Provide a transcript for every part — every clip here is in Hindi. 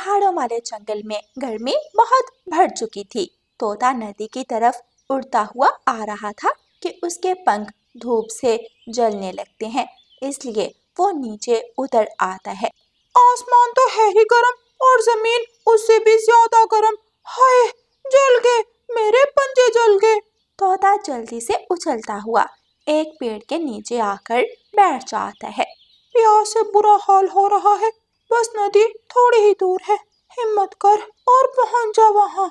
पहाड़ों वाले जंगल में गर्मी बहुत बढ़ चुकी थी। तोता नदी की तरफ उड़ता हुआ आ रहा था कि उसके पंख धूप से जलने लगते हैं, इसलिए वो नीचे उतर आता है। आसमान तो है ही गर्म और जमीन उससे भी ज्यादा गर्म। हाय, जल गए, मेरे पंजे जल गए। तोता जल्दी से उछलता हुआ एक पेड़ के नीचे आकर बैठ जाता है। प्यास से बुरा हाल हो रहा है, बस नदी थोड़ी ही दूर है, हिम्मत कर और पहुंच जा वहां।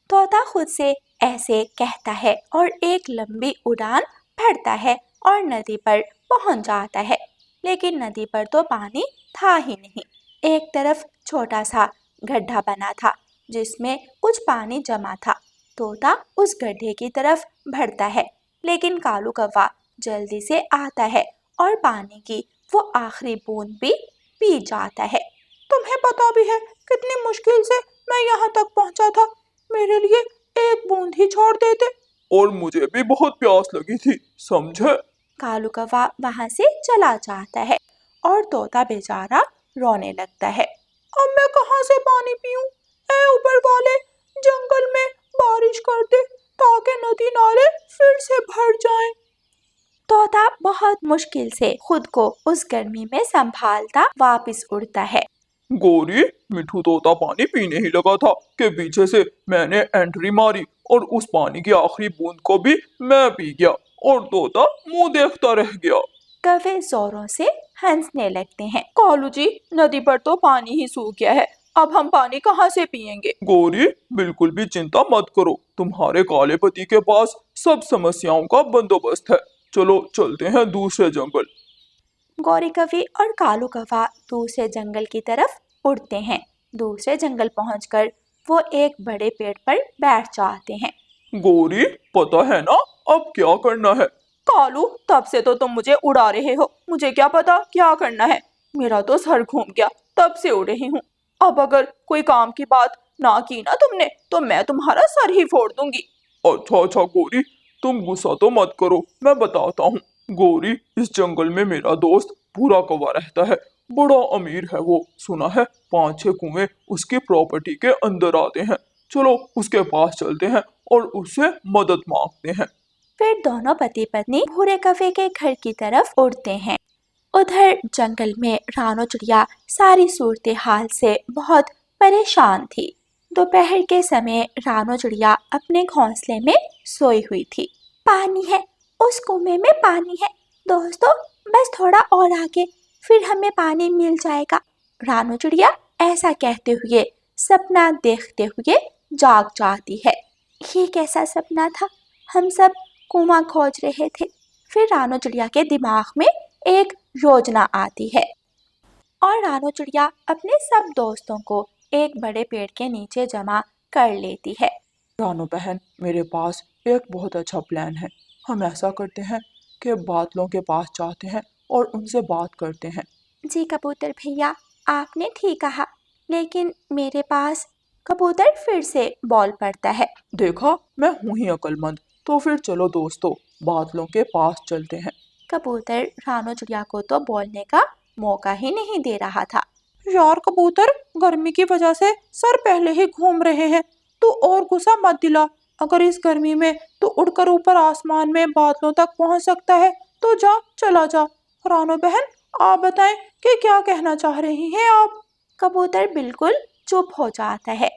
तोता खुद से ऐसे कहता है और एक लंबी उड़ान भरता है और नदी पर पहुंच जाता है। लेकिन नदी पर तो पानी था ही नहीं। एक तरफ छोटा सा गड्ढा बना था जिसमें कुछ पानी जमा था। तोता उस गड्ढे की तरफ बढ़ता है, लेकिन कालू कौवा जल्दी से आता है और पानी की वो आखिरी बूंद भी पी जाता है। तुम्हें पता भी है कितनी मुश्किल से मैं यहाँ तक पहुँचा था, मेरे लिए एक बूंद ही छोड़ देते। और मुझे भी बहुत प्यास लगी थी, समझे? कालू कौवा वहाँ से चला जाता है और तोता बेचारा रोने लगता है। अब मैं कहाँ से पानी पीऊं? ऐ ऊपर वाले, जंगल में बारिश कर दे ताकि नदी नाले फिर से भर जाएं। तोता बहुत मुश्किल से खुद को उस गर्मी में संभालता वापस उड़ता है। गोरी, मिठू तोता पानी पीने ही लगा था कि पीछे से मैंने एंट्री मारी और उस पानी की आखिरी बूंद को भी मैं पी गया और तोता मुंह देखता रह गया। कौवे जोरों से हंसने लगते हैं। कालू जी, नदी पर तो पानी ही सूख गया है, अब हम पानी कहाँ से पिएंगे? गोरी, बिल्कुल भी चिंता मत करो, तुम्हारे काले पति के पास सब समस्याओं का बंदोबस्त है। चलो चलते हैं दूसरे जंगल। गौरी कौवी और कालू कौवा दूसरे जंगल की तरफ उड़ते हैं। दूसरे जंगल पहुंचकर वो एक बड़े पेड़ पर बैठ जाते हैं। गोरी, पता है ना अब क्या करना है? कालू, तब से तो तुम मुझे उड़ा रहे हो, मुझे क्या पता क्या करना है। मेरा तो सर घूम गया, तब से उड़ रही हूँ। अब अगर कोई काम की बात ना की ना तुमने तो मैं तुम्हारा सर ही फोड़ दूंगी। अच्छा गोरी, तुम गुस्सा तो मत करो, मैं बताता हूँ। गोरी, इस जंगल में मेरा दोस्त भूरा कौवा रहता है, बड़ा अमीर है वो। सुना है 5-6 कुएं उसकी प्रॉपर्टी के अंदर आते हैं। चलो उसके पास चलते हैं और उससे मदद मांगते हैं। फिर दोनों पति पत्नी भूरे कौवे के घर की तरफ उड़ते हैं। उधर जंगल में रानो चिड़िया सारी सूरत हाल से बहुत परेशान थी। दोपहर के समय रानो चिड़िया अपने घोंसले में सोई हुई थी। पानी है, उस कुएं में पानी है दोस्तों, बस थोड़ा और आगे फिर हमें पानी मिल जाएगा। रानो चिड़िया ऐसा कहते हुए सपना देखते हुए जाग जाती है। ये कैसा सपना था? हम सब कुआं खोज रहे थे। फिर रानो चिड़िया के दिमाग में एक योजना आती है और रानो चिड़िया अपने सब दोस्तों को एक बड़े पेड़ के नीचे जमा कर लेती है। रानो बहन, मेरे पास एक बहुत अच्छा प्लान है। हम ऐसा करते हैं कि बादलों के पास जाते हैं और उनसे बात करते हैं। जी कबूतर भैया, आपने ठीक कहा, लेकिन मेरे पास कबूतर फिर से बोल पड़ता है। देखा, मैं हूँ ही अक्लमंद। तो फिर चलो दोस्तों, बादलों के पास चलते हैं। कबूतर रानो चिड़िया को तो बोलने का मौका ही नहीं दे रहा था। यार कबूतर, गर्मी की वजह से सर पहले ही घूम रहे हैं, तू और गुस्सा मत दिला। अगर इस गर्मी में तू उड़कर ऊपर आसमान में बादलों तक पहुंच सकता है तो जा, चला जा। रानो बहन, आप बताएं कि क्या कहना चाह रही हैं आप? कबूतर बिल्कुल चुप हो जाता है।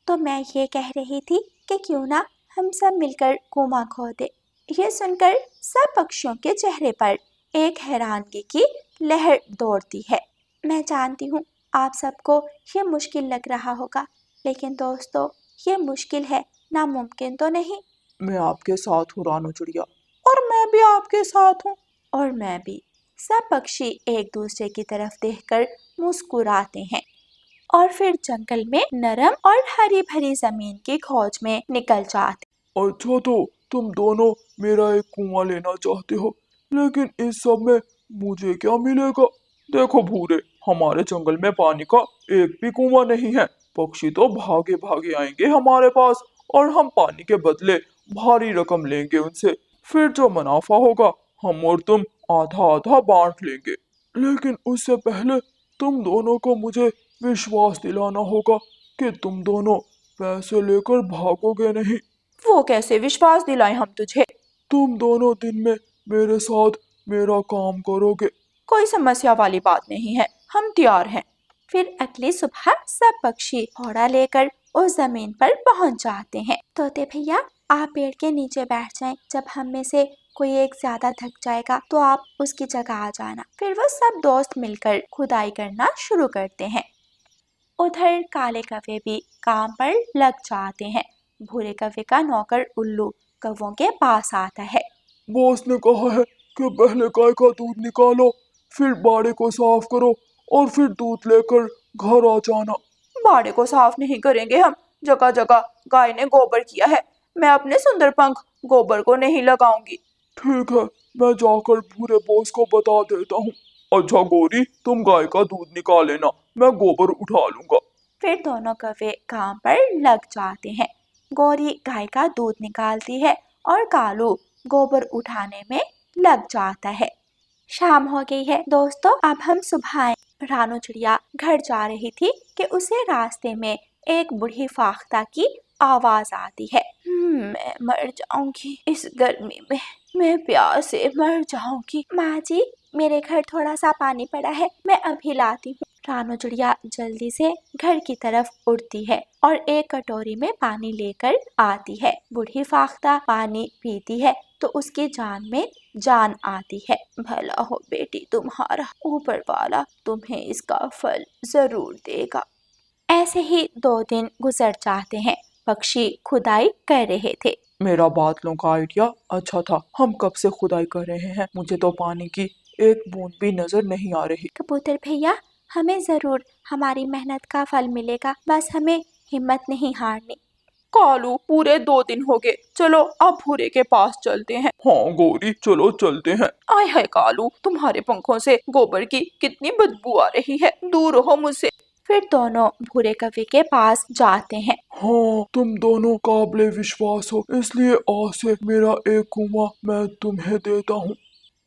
तो मैं ये कह रही थी कि क्यों ना हम सब मिलकर कुआं खोदे। ये सुनकर सब पक्षियों के चेहरे पर एक हैरानगी की लहर दौड़ती है। मैं जानती हूँ आप सबको ये मुश्किल लग रहा होगा, लेकिन दोस्तों ये मुश्किल है, नामुमकिन तो नहीं। मैं आपके साथ हूँ रानो चिड़िया। और मैं भी आपके साथ हूँ। और मैं भी। सब पक्षी एक दूसरे की तरफ देखकर मुस्कुराते हैं और फिर जंगल में नरम और हरी भरी जमीन की खोज में निकल जाते। अच्छा, तो तुम दोनों मेरा एक कुआं लेना चाहते हो, लेकिन इस सब में मुझे क्या मिलेगा? देखो भूरे, हमारे जंगल में पानी का एक भी कुआं नहीं है। पक्षी तो भागे भागे आएंगे हमारे पास और हम पानी के बदले भारी रकम लेंगे उनसे। फिर जो मुनाफा होगा हम और तुम आधा आधा बांट लेंगे। लेकिन उससे पहले तुम दोनों को मुझे विश्वास दिलाना होगा कि तुम दोनों पैसे लेकर भागोगे नहीं। वो कैसे विश्वास दिलाएं हम तुझे? तुम दोनों दिन में मेरे साथ मेरा काम करोगे। कोई समस्या वाली बात नहीं है, हम तैयार हैं। फिर अगली सुबह सब पक्षी घोड़ा लेकर उस जमीन पर पहुंच जाते हैं। तोते भैया, आप पेड़ के नीचे बैठ जाएं। जब हम में से कोई एक ज्यादा थक जाएगा तो आप उसकी जगह आ जाना। फिर वो सब दोस्त मिलकर खुदाई करना शुरू करते हैं। उधर काले कौवे भी काम पर लग जाते हैं। भूरे कौवे का नौकर उल्लू कौवों के पास आता है। बॉस ने कहा है कि पहले गाय का दूध निकालो, फिर बाड़े को साफ करो और फिर दूध लेकर घर आ जाना। बाड़े को साफ नहीं करेंगे हम, जगह जगह गाय ने गोबर किया है। मैं अपने सुंदर पंख गोबर को नहीं लगाऊंगी। ठीक है, मैं जाकर भूरे बॉस को बता देता हूँ। अच्छा गौरी, तुम गाय का दूध निकाल लेना, मैं गोबर उठा लूंगा। फिर दोनों कौवे काम पर लग जाते हैं। गौरी गाय का दूध निकालती है और कालू गोबर उठाने में लग जाता है। शाम हो गई है दोस्तों, अब हम सुबह आए। रानू चिड़िया घर जा रही थी कि उसे रास्ते में एक बूढ़ी फाख्ता की आवाज आती है। मैं मर जाऊंगी इस गर्मी में, मैं प्यास से मर जाऊंगी। माँ जी, मेरे घर थोड़ा सा पानी पड़ा है, मैं अभी लाती हूँ। रानू चिड़िया जल्दी से घर की तरफ उड़ती है और एक कटोरी में पानी लेकर आती है। बूढ़ी फाख्ता पानी पीती है तो उसकी जान में जान आती है। भला हो बेटी तुम्हारा, ऊपर वाला तुम्हें इसका फल जरूर देगा। ऐसे ही 2 दिन गुजर जाते हैं। पक्षी खुदाई कर रहे थे। मेरा बादलों का आइडिया अच्छा था। हम कब से खुदाई कर रहे हैं, मुझे तो पानी की एक बूंद भी नजर नहीं आ रही। कबूतर भैया, हमें जरूर हमारी मेहनत का फल मिलेगा, बस हमें हिम्मत नहीं हारनी। कालू, पूरे 2 दिन हो गए, चलो अब भूरे के पास चलते हैं। हाँ गौरी, चलो चलते हैं। आय हाय कालू, तुम्हारे पंखों से गोबर की कितनी बदबू आ रही है, दूर रहो मुझसे। फिर दोनों भूरे कौवे के पास जाते हैं। हाँ, तुम दोनों काबिले विश्वास हो, इसलिए आज से मेरा एक कुआं मैं तुम्हें देता हूँ।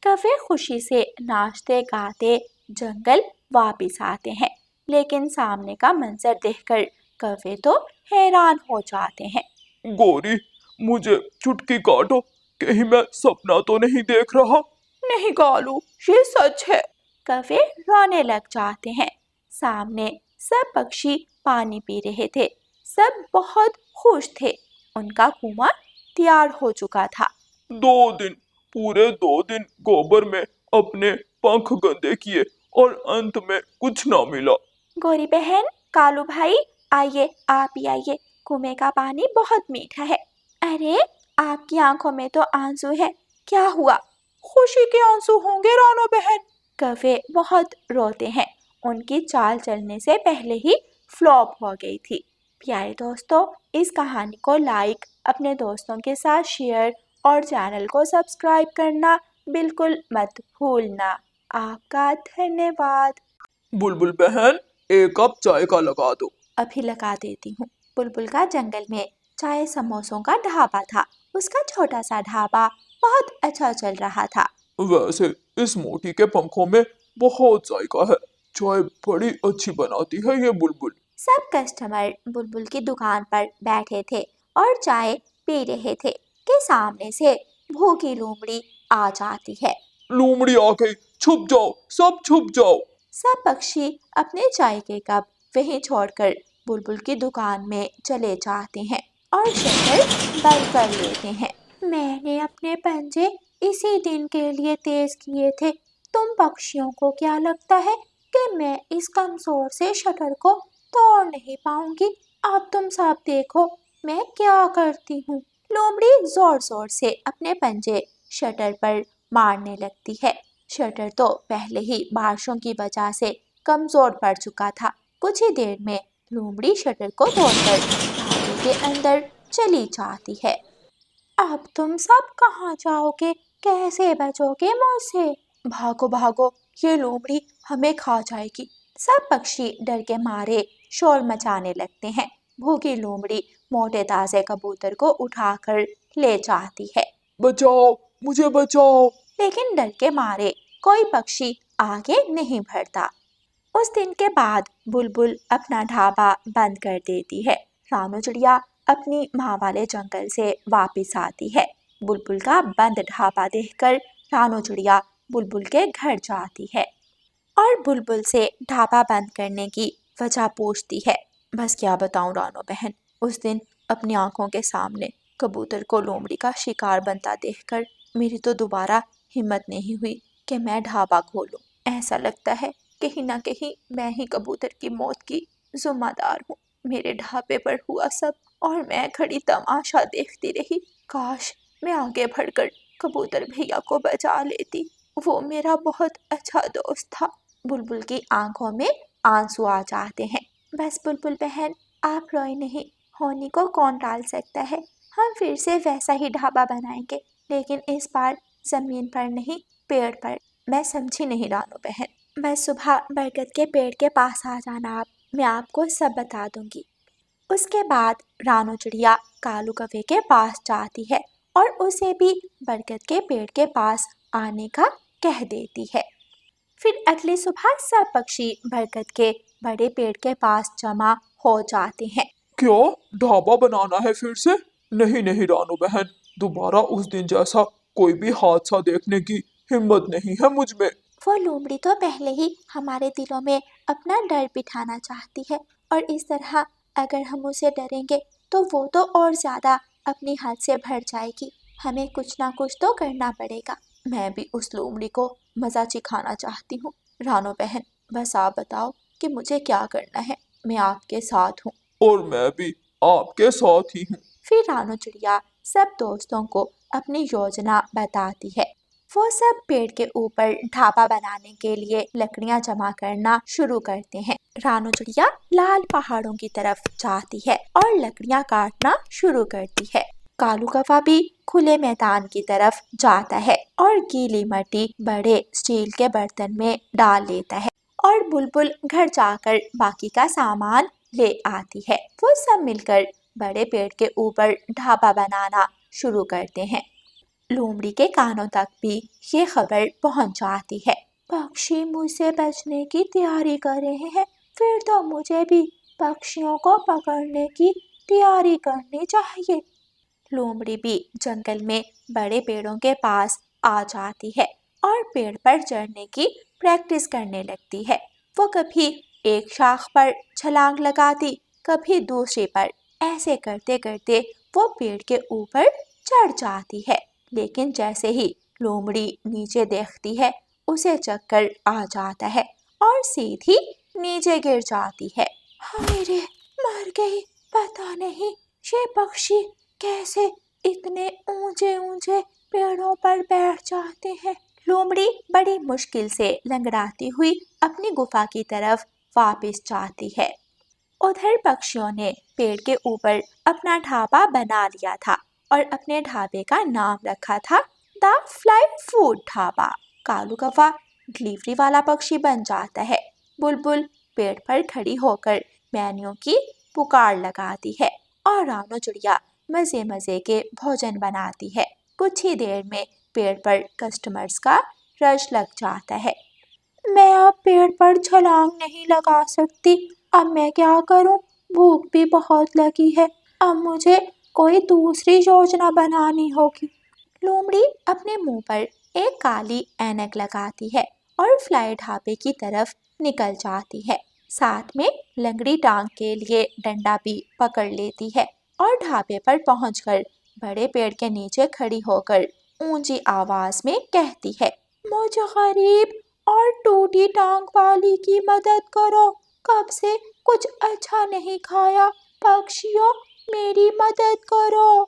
कौवे खुशी से नाचते गाते जंगल वापिस आते हैं, लेकिन सामने का मंजर देखकर कौवे तो हैरान हो जाते हैं। गौरी, मुझे चुटकी काटो, कहीं मैं सपना तो नहीं देख रहा। नहीं कालू, ये सच है। कौवे रोने लग जाते हैं। सामने सब पक्षी पानी पी रहे थे, सब बहुत खुश थे। उनका कुआं तैयार हो चुका था। 2 दिन, पूरे 2 दिन गोबर में अपने पंख गंदे किए और अंत में कुछ ना मिला। गौरी बहन, कालू भाई, आइए, आप ही आइए, कुएं का पानी बहुत मीठा है। अरे, आपकी आंखों में तो आंसू है, क्या हुआ? खुशी के आंसू होंगे रानो बहन। कौवे बहुत रोते हैं, उनकी चाल चलने से पहले ही फ्लॉप हो गई थी। प्यारे दोस्तों, इस कहानी को लाइक, अपने दोस्तों के साथ शेयर और चैनल को सब्सक्राइब करना बिल्कुल मत भूलना। आपका धन्यवाद। बुलबुल बहन, एक कप चाय का लगा दो। अभी लगा देती हूँ। बुलबुल का जंगल में चाय समोसों का ढाबा था। उसका छोटा सा ढाबा बहुत अच्छा चल रहा था। वैसे इस मोटी के पंखों में बहुत जायका है, चाय बड़ी अच्छी बनाती है ये बुलबुल। सब कस्टमर बुलबुल की दुकान पर बैठे थे और चाय पी रहे थे कि सामने से भूखी लोमड़ी आ जाती है। लोमड़ी आ गई, छुप जाओ, सब छुप जाओ। सब पक्षी अपने चाय के कप वहीं छोड़कर बुलबुल की दुकान में चले जाते हैं और शटर बंद कर लेते हैं। मैंने अपने पंजे इसी दिन के लिए तेज किए थे। तुम पक्षियों को क्या लगता है कि मैं इस कमजोर से शटर को तोड़ नहीं पाऊंगी? अब तुम सब देखो मैं क्या करती हूँ। लोमड़ी जोर जोर से अपने पंजे शटर पर मारने लगती है। शटर तो पहले ही बारिशों की वजह से कमजोर पड़ चुका था। कुछ ही देर में लोमड़ी शटर को तोड़कर ढाबे के अंदर चली जाती है। अब तुम सब कहाँ जाओगे? कैसे बचोगे मुझसे? भागो भागो, ये लोमड़ी हमें खा जाएगी। सब पक्षी डर के मारे शोर मचाने लगते हैं। भूखी लोमड़ी मोटे ताजे कबूतर को उठाकर ले जाती है, बचाओ, मुझे बचाओ। लेकिन डर के मारे कोई पक्षी आगे नहीं बढ़ता। उस दिन के बाद बुलबुल अपना ढाबा बंद कर देती है। रानू चिड़िया अपनी माँ वाले जंगल से वापस आती है। बुलबुल का बंद ढाबा देखकर रानू चिड़िया बुलबुल के घर जाती है और बुलबुल से ढाबा बंद करने की वजह पूछती है। बस क्या बताऊं रानू बहन, उस दिन अपनी आंखों के सामने कबूतर को लोमड़ी का शिकार बनता देखकर मेरी तो दोबारा हिम्मत नहीं हुई कि मैं ढाबा खोलूं। ऐसा लगता है कहीं ना कहीं मैं ही कबूतर की मौत की जिम्मेदार हूँ। मेरे ढाबे पर हुआ सब और मैं खड़ी तमाशा देखती रही। काश मैं आगे बढ़कर कबूतर भैया को बचा लेती, वो मेरा बहुत अच्छा दोस्त था। बुलबुल की आंखों में आंसू आ जाते हैं। बस बुलबुल बहन, आप रोए नहीं, होनी को कौन टाल सकता है। हम फिर से वैसा ही ढाबा बनाएंगे, लेकिन इस बार जमीन पर नहीं, पेड़ पर। मैं समझी नहीं रानू बहन। बस सुबह बरगद के पेड़ के पास आ जाना आप, मैं आपको सब बता दूंगी। उसके बाद रानू चिड़िया कालू कौवे के पास जाती है और उसे भी बरगद के पेड़ के पास आने का कह देती है। फिर अगली सुबह सब पक्षी बरगद के बड़े पेड़ के पास जमा हो जाते हैं। क्यों ढाबा बनाना है फिर से? नहीं नहीं रानू बहन, दोबारा उस दिन जैसा कोई भी हादसा देखने की हिम्मत नहीं है मुझ में। वो लोमड़ी तो पहले ही हमारे दिलों में अपना डर बिठाना चाहती है और इस तरह अगर हम उसे डरेंगे तो वो तो और ज्यादा अपनी हद से भर जाएगी। हमें कुछ ना कुछ तो करना पड़ेगा। मैं भी उस लोमड़ी को मजा चिखाना चाहती हूँ। रानो बहन, बस आप बताओ कि मुझे क्या करना है, मैं आपके साथ हूँ। और मैं भी आपके साथ ही हूँ। फिर रानो चिड़िया सब दोस्तों को अपनी योजना बताती है। वो सब पेड़ के ऊपर ढाबा बनाने के लिए लकड़ियां जमा करना शुरू करते हैं। रानो चिड़िया लाल पहाड़ों की तरफ जाती है और लकड़ियां काटना शुरू करती है। कालू कौवा भी खुले मैदान की तरफ जाता है और गीली मिट्टी बड़े स्टील के बर्तन में डाल लेता है और बुलबुल घर जाकर बाकी का सामान ले आती है। वो सब मिलकर बड़े पेड़ के ऊपर ढाबा बनाना शुरू करते हैं। लोमड़ी के कानों तक भी ये खबर पहुंच जाती है। पक्षी मुझसे बचने की तैयारी कर रहे हैं, फिर तो मुझे भी पक्षियों को पकड़ने की तैयारी करनी चाहिए। लोमड़ी भी जंगल में बड़े पेड़ों के पास आ जाती है और पेड़ पर चढ़ने की प्रैक्टिस करने लगती है। वो कभी एक शाख पर छलांग लगाती, कभी दूसरी पर। ऐसे करते करते वो पेड़ के ऊपर चढ़ जाती है, लेकिन जैसे ही लोमड़ी नीचे देखती है उसे चक्कर आ जाता है और सीधी नीचे गिर जाती है। हाय रे, मर गई। पता नहीं ये पक्षी कैसे इतने ऊंचे ऊंचे पेड़ों पर बैठ जाते हैं। लोमड़ी बड़ी मुश्किल से लंगड़ाती हुई अपनी गुफा की तरफ वापस जाती है। उधर पक्षियों ने पेड़ के ऊपर अपना ढाबा बना लिया था और अपने ढाबे का नाम रखा था the fly food dhaba. Kalu कौवा डिलीवरी वाला पक्षी बन जाता है। बुलबुल पेड़ पर खड़ी होकर मैनियों की पुकार लगाती है और रानो चिड़िया मजे मजे के भोजन बनाती है। कुछ ही देर में पेड़ पर कस्टमर्स का रश लग जाता है। मैं अब पेड़ पर छलांग नहीं लगा सकती, अब मैं क्या करूं? भूख भी बहुत लगी है, अब मुझे कोई दूसरी योजना बनानी होगी। लोमड़ी अपने मुंह पर एक काली ऐनक लगाती है और फ्लाई ढाबे की तरफ निकल जाती है। साथ में लंगड़ी टांग के लिए डंडा भी पकड़ लेती है और ढाबे पर पहुंचकर बड़े पेड़ के नीचे खड़ी होकर ऊंची आवाज में कहती है, मुझे गरीब और टूटी टांग वाली की मदद करो। कब से कुछ अच्छा नहीं खाया, पक्षियों मेरी मदद करो।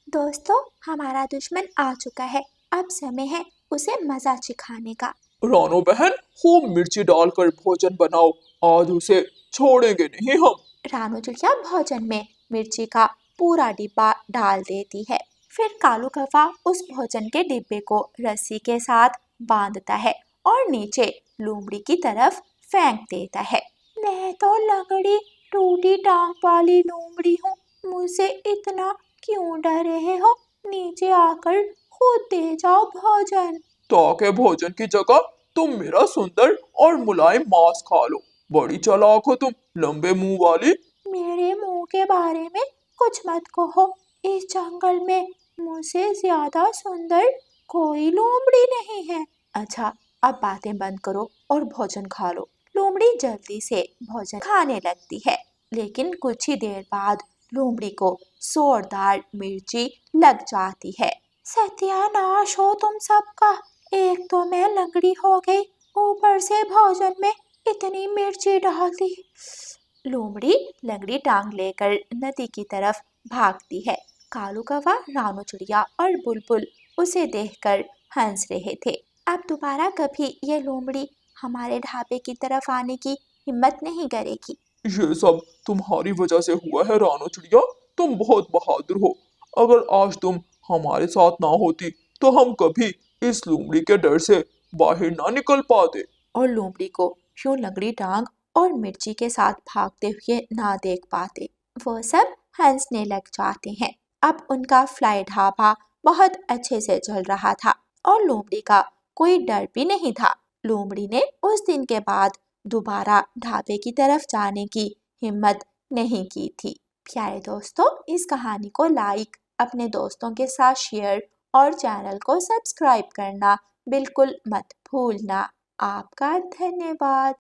दोस्तों, हमारा दुश्मन आ चुका है, अब समय है उसे मजा चिखाने का। रानो बहन, खूब मिर्ची डालकर भोजन बनाओ, आज उसे छोड़ेंगे नहीं हम। रानू चिड़िया भोजन में मिर्ची का पूरा डिब्बा डाल देती है। फिर कालू कौवा उस भोजन के डिब्बे को रस्सी के साथ बांधता है और नीचे लोमड़ी की तरफ फेंक देता है। मैं तो लंगड़ी टूटी टांग वाली लोमड़ी हूँ, मुझसे इतना क्यों डर रहे हो? नीचे आकर खुद दे जाओ भोजन। ताकि भोजन की जगह तुम मेरा सुंदर और मुलायम मांस खा लो। बड़ी चालाक हो तुम, लंबे मुंह वाली। मेरे मुंह के बारे में कुछ मत कहो। इस जंगल में मुझसे ज्यादा सुंदर कोई लोमड़ी नहीं है। अच्छा, अब बातें बंद करो और भोजन खा लो। लोमड़ी जल्दी से भोजन खाने लगती है, लेकिन कुछ ही देर बाद लोमड़ी को जोरदार मिर्ची लग जाती है। सत्यानाश हो तुम सबका, एक तो मैं लंगड़ी हो गई, ऊपर से भोजन में इतनी मिर्ची डाल दी। लोमड़ी लंगड़ी टांग लेकर नदी की तरफ भागती है। कालू कौवा, रानू चिड़िया और बुलबुल उसे देखकर हंस रहे थे। अब दोबारा कभी ये लोमड़ी हमारे ढाबे की तरफ आने की हिम्मत नहीं करेगी। ये सब तुम्हारी वजह से हुआ है रानो चिड़िया, तुम बहुत बहादुर हो। अगर आज तुम हमारे साथ ना होती तो हम कभी इस लोमड़ी के डर से बाहर ना निकल पाते। और लोमड़ी को यूं लंगड़ी टांग और मिर्ची के साथ भागते हुए ना देख पाते। वो सब हंसने लग जाते हैं। अब उनका फ्लाई ढाबा बहुत अच्छे से चल रहा था और लोमड़ी का कोई डर भी नहीं था। लोमड़ी ने उस दिन के बाद दोबारा ढाबे की तरफ जाने की हिम्मत नहीं की थी। प्यारे दोस्तों, इस कहानी को लाइक, अपने दोस्तों के साथ शेयर और चैनल को सब्सक्राइब करना बिल्कुल मत भूलना। आपका धन्यवाद।